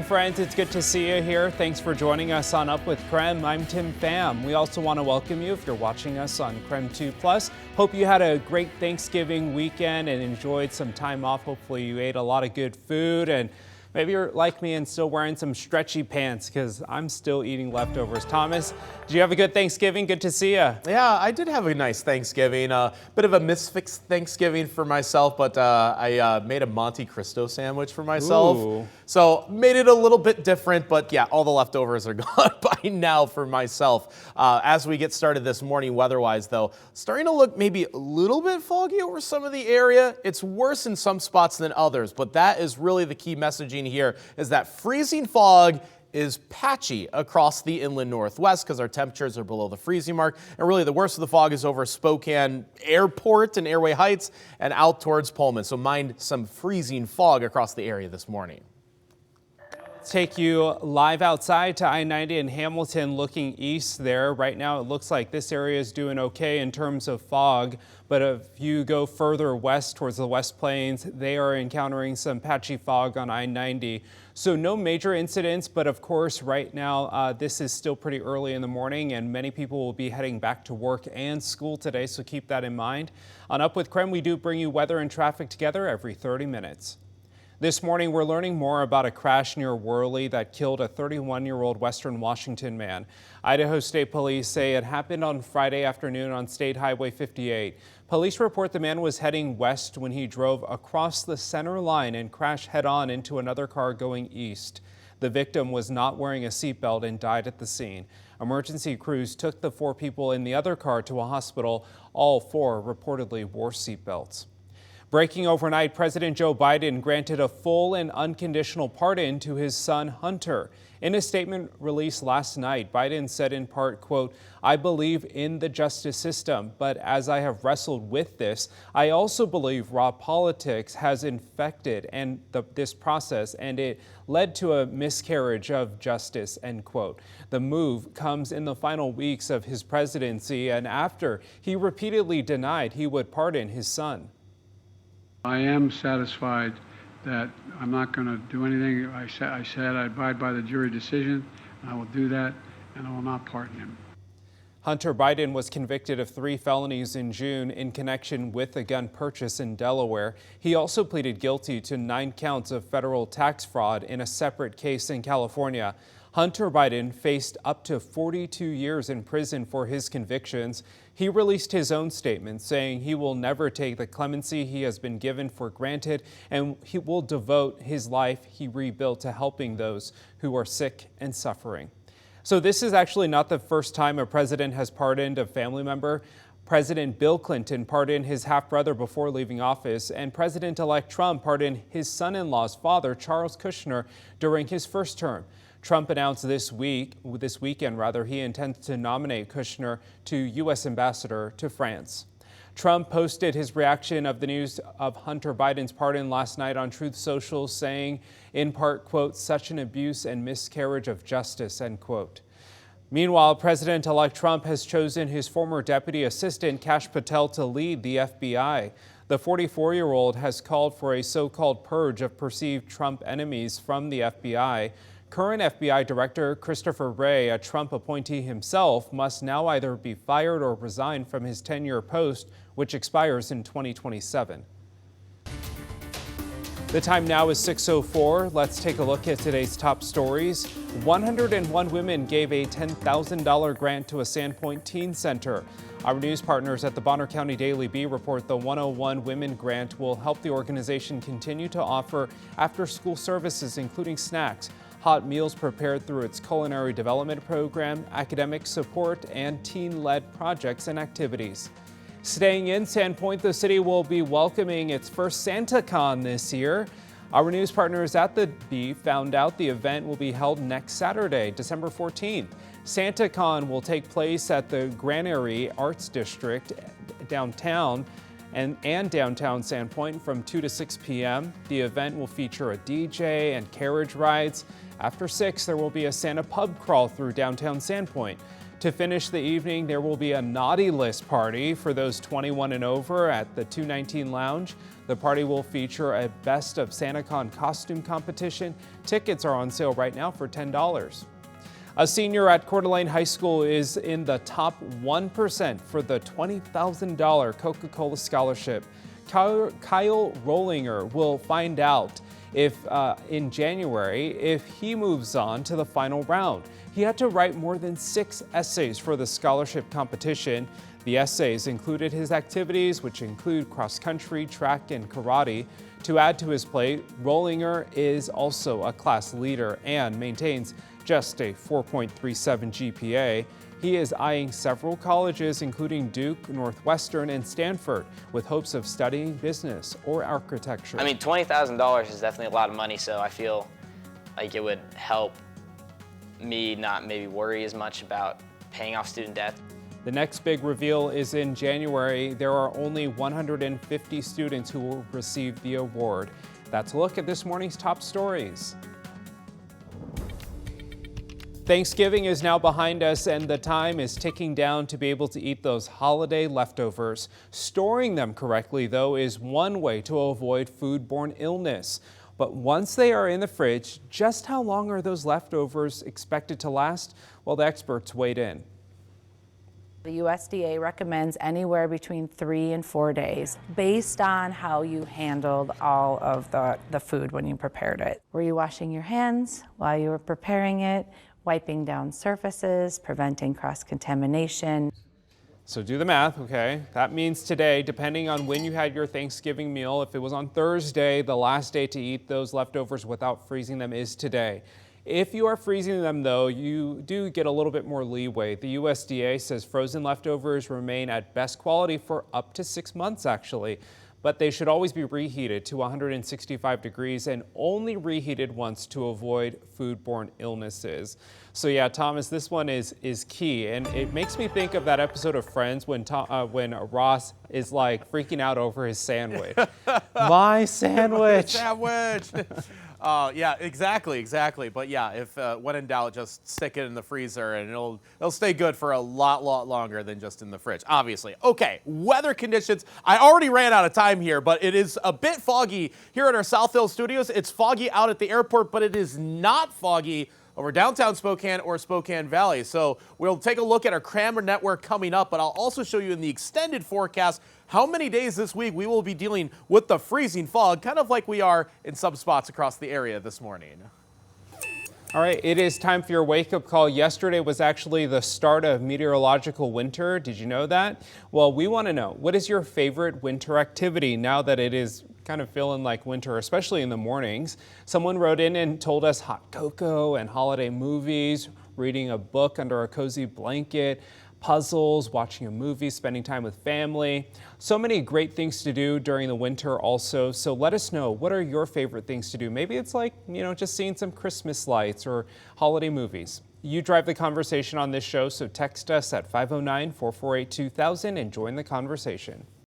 Friends, it's good to see you here. Thanks for joining us on Up with KREM. I'm Tim Pham. We also want to welcome you if you're watching us on KREM 2+. Hope you had a great Thanksgiving weekend and enjoyed some time off. Hopefully you ate a lot of good food, and maybe you're like me and still wearing some stretchy pants because I'm still eating leftovers. Thomas, did you have a good Thanksgiving? Good to see you. Yeah, I did have a nice Thanksgiving. Bit of a misfixed Thanksgiving for myself, but I made a Monte Cristo sandwich for myself. Ooh. So made it a little bit different, but yeah, all the leftovers are gone by now for myself. As we get started this morning weather-wise, though, starting to look maybe a little bit foggy over some of the area. It's worse in some spots than others, but that is really the key messaging here, is that freezing fog is patchy across the inland northwest because our temperatures are below the freezing mark. And really the worst of the fog is over Spokane Airport and Airway Heights and out towards Pullman. So mind some freezing fog across the area this morning. Take you live outside to I-90 in Hamilton, looking east there. Right now it looks like this area is doing okay in terms of fog, but if you go further west towards the West Plains, they are encountering some patchy fog on I-90. So no major incidents, but of course right now this is still pretty early in the morning and many people will be heading back to work and school today, so keep that in mind. On Up with KREM, we do bring you weather and traffic together every 30 minutes. This morning, we're learning more about a crash near Worley that killed a 31-year-old Western Washington man. Idaho State Police say it happened on Friday afternoon on State Highway 58. Police report the man was heading west when he drove across the center line and crashed head-on into another car going east. The victim was not wearing a seatbelt and died at the scene. Emergency crews took the 4 people in the other car to a hospital. All 4 reportedly wore seatbelts. Breaking overnight, President Joe Biden granted a full and unconditional pardon to his son, Hunter. In a statement released last night, Biden said in part, quote, "I believe in the justice system, but as I have wrestled with this, I also believe raw politics has infected this process and it led to a miscarriage of justice," end quote. The move comes in the final weeks of his presidency and after he repeatedly denied he would pardon his son. I am satisfied that I'm not going to do anything. I said I abide by the jury decision, and I will do that, and I will not pardon him. Hunter Biden was convicted of 3 felonies in June in connection with a gun purchase in Delaware. He also pleaded guilty to 9 counts of federal tax fraud in a separate case in California. Hunter Biden faced up to 42 years in prison for his convictions. He released his own statement saying he will never take the clemency he has been given for granted, and he will devote his life he rebuilt to helping those who are sick and suffering. So this is actually not the first time a president has pardoned a family member. President Bill Clinton pardoned his half-brother before leaving office, and President-elect Trump pardoned his son-in-law's father, Charles Kushner, during his first term. Trump announced this weekend, he intends to nominate Kushner to U.S. ambassador to France. Trump posted his reaction of the news of Hunter Biden's pardon last night on Truth Social, saying, in part, quote, "such an abuse and miscarriage of justice," end quote. Meanwhile, President-elect Trump has chosen his former deputy assistant, Kash Patel, to lead the FBI. The 44-year-old has called for a so-called purge of perceived Trump enemies from the FBI. Current FBI Director Christopher Wray, a Trump appointee himself, must now either be fired or resign from his 10-year post, which expires in 2027. The time now is 6:04. Let's take a look at today's top stories. 101 women gave a $10,000 grant to a Sandpoint Teen Center. Our news partners at the Bonner County Daily Bee report the 101 Women Grant will help the organization continue to offer after-school services, including snacks, hot meals prepared through its culinary development program, academic support, and teen-led projects and activities. Staying in Sandpoint, the city will be welcoming its first SantaCon this year. Our news partners at the Bee found out the event will be held next Saturday, December 14th. SantaCon will take place at the Granary Arts District downtown. and downtown Sandpoint from 2 to 6 p.m. The event will feature a DJ and carriage rides. After 6, there will be a Santa pub crawl through downtown Sandpoint. To finish the evening, there will be a naughty list party for those 21 and over at the 219 Lounge. The party will feature a Best of SantaCon costume competition. Tickets are on sale right now for $10. A senior at Coeur d'Alene High School is in the top 1% for the $20,000 Coca-Cola scholarship. Kyle Rollinger will find out if in January if he moves on to the final round. He had to write more than 6 essays for the scholarship competition. The essays included his activities, which include cross-country, track, and karate. To add to his plate, Rollinger is also a class leader and maintains just a 4.37 GPA. He is eyeing several colleges, including Duke, Northwestern, and Stanford, with hopes of studying business or architecture. I mean, $20,000 is definitely a lot of money, so I feel like it would help me not maybe worry as much about paying off student debt. The next big reveal is in January. There are only 150 students who will receive the award. That's a look at this morning's top stories. Thanksgiving is now behind us and the time is ticking down to be able to eat those holiday leftovers. Storing them correctly, though, is one way to avoid foodborne illness. But once they are in the fridge, just how long are those leftovers expected to last? Well, the experts weighed in. The USDA recommends anywhere between 3 and 4 days based on how you handled all of the food when you prepared it. Were you washing your hands while you were preparing it? Wiping down surfaces, preventing cross-contamination. So do the math, okay? That means today, depending on when you had your Thanksgiving meal, if it was on Thursday, the last day to eat those leftovers without freezing them is today. If you are freezing them, though, you do get a little bit more leeway. The USDA says frozen leftovers remain at best quality for up to 6 months, actually. But they should always be reheated to 165 degrees and only reheated once to avoid foodborne illnesses. So yeah, Thomas, this one is key. And it makes me think of that episode of Friends when Ross is like freaking out over his sandwich. My sandwich! Sandwich! Yeah, exactly. But yeah, if when in doubt, just stick it in the freezer and it'll stay good for a lot longer than just in the fridge, obviously. Okay, weather conditions. I already ran out of time here, but it is a bit foggy here at our South Hill studios. It's foggy out at the airport, but it is not foggy over downtown Spokane or Spokane Valley. So we'll take a look at our KREM network coming up, but I'll also show you in the extended forecast how many days this week we will be dealing with the freezing fog, kind of like we are in some spots across the area this morning. All right, it is time for your wake-up call. Yesterday was actually the start of meteorological winter. Did you know that? Well, we want to know, what is your favorite winter activity now that it is kind of feeling like winter, especially in the mornings? Someone wrote in and told us hot cocoa and holiday movies, reading a book under a cozy blanket, puzzles, watching a movie, spending time with family. So many great things to do during the winter also. So let us know, what are your favorite things to do? Maybe it's like, just seeing some Christmas lights or holiday movies. You drive the conversation on this show, so text us at 509-448-2000 and join the conversation.